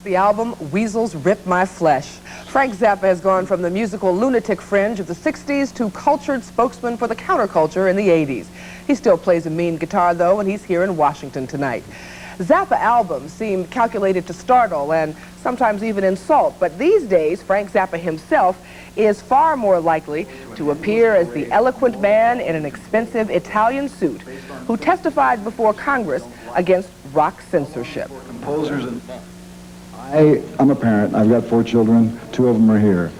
The album Weasels Rip My Flesh. Frank Zappa has gone from the musical lunatic fringe of the 60s to cultured spokesman for the counterculture in the 80s. He still plays a mean guitar, though, and he's here in Washington tonight. Zappa albums seem calculated to startle and sometimes even insult, but these days, Frank Zappa himself is far more likely to appear as the eloquent man in an expensive Italian suit who testified before Congress against rock censorship. I'm a parent. I've got 4 children. 2 of them are here.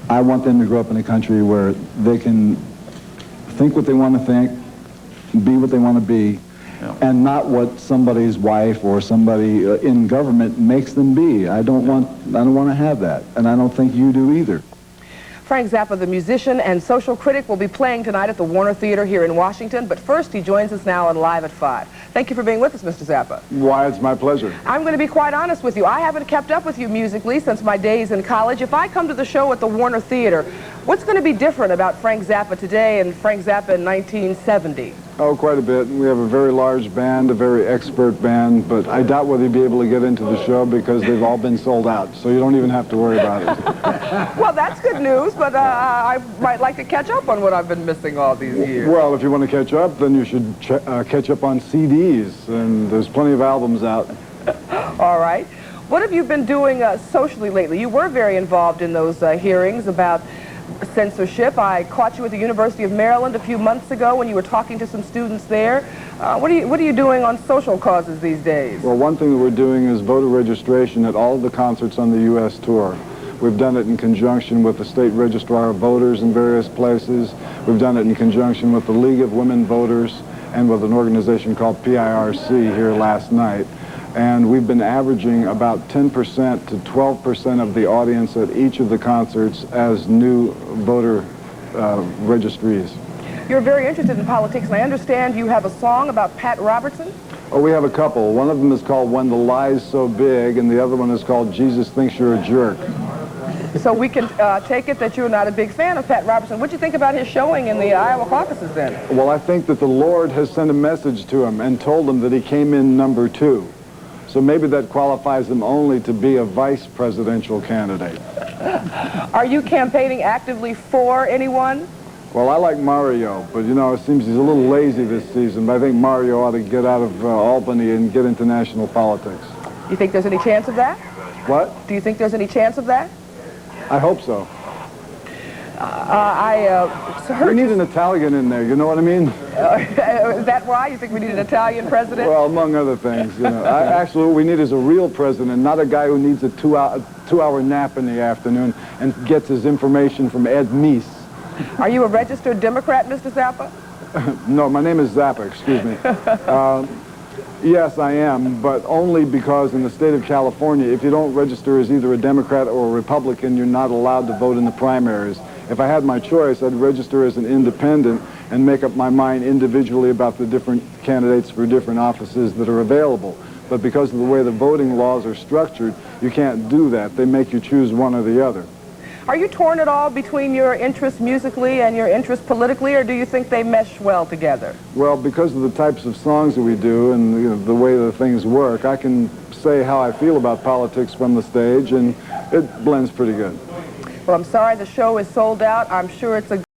I want them to grow up in a country where they can think what they want to think, be what they want to be, and not what somebody's wife or somebody in government makes them be. I don't want to have that, and I don't think you do either. Frank Zappa, the musician and social critic, will be playing tonight at the Warner Theater here in Washington, but first he joins us now on Live at 5. Thank you for being with us, Mr. Zappa. Why, it's my pleasure. I'm going to be quite honest with you. I haven't kept up with you musically since my days in college. If I come to the show at the Warner Theater, what's going to be different about Frank Zappa today and Frank Zappa in 1970? Oh, quite a bit. We have a very large band, a very expert band, but I doubt whether you'll be able to get into the show because they've all been sold out, so you don't even have to worry about it. Well, that's good news, but I might like to catch up on what I've been missing all these years. Well, if you want to catch up, then you should catch up on CDs, and there's plenty of albums out. All right. What have you been doing socially lately? You were very involved in those hearings about censorship. I caught you at the University of Maryland a few months ago when you were talking to some students there. What are you doing on social causes these days? Well, one thing that we're doing is voter registration at all of the concerts on the U.S. tour. We've done it in conjunction with the State Registrar of Voters in various places. We've done it in conjunction with the League of Women Voters and with an organization called PIRC here last night. And we've been averaging about 10% to 12% of the audience at each of the concerts as new voter registries. You're very interested in politics, and I understand you have a song about Pat Robertson? Oh, we have a couple. One of them is called When the Lie's So Big, and the other one is called Jesus Thinks You're a Jerk. So we can take it that you're not a big fan of Pat Robertson. What do you think about his showing in the Iowa caucuses then? Well, I think that the Lord has sent a message to him and told him that he came in number 2. So maybe that qualifies him only to be a vice presidential candidate. Are you campaigning actively for anyone? Well, I like Mario, but you know, it seems he's a little lazy this season, but I think Mario ought to get out of Albany and get into national politics. You think there's any chance of that? What? Do you think there's any chance of that? I hope so. We need an Italian in there, you know what I mean? Is that why? You think we need an Italian president? Well, among other things, you know. Actually, what we need is a real president, not a guy who needs a two-hour nap in the afternoon and gets his information from Ed Meese. Are you a registered Democrat, Mr. Zappa? No, my name is Zappa, excuse me. Yes, I am, but only because in the state of California, if you don't register as either a Democrat or a Republican, you're not allowed to vote in the primaries. If I had my choice, I'd register as an independent and make up my mind individually about the different candidates for different offices that are available. But because of the way the voting laws are structured, you can't do that. They make you choose one or the other. Are you torn at all between your interests musically and your interests politically, or do you think they mesh well together? Well, because of the types of songs that we do and the way the things work, I can say how I feel about politics from the stage, and it blends pretty good. Well, I'm sorry the show is sold out. I'm sure it's a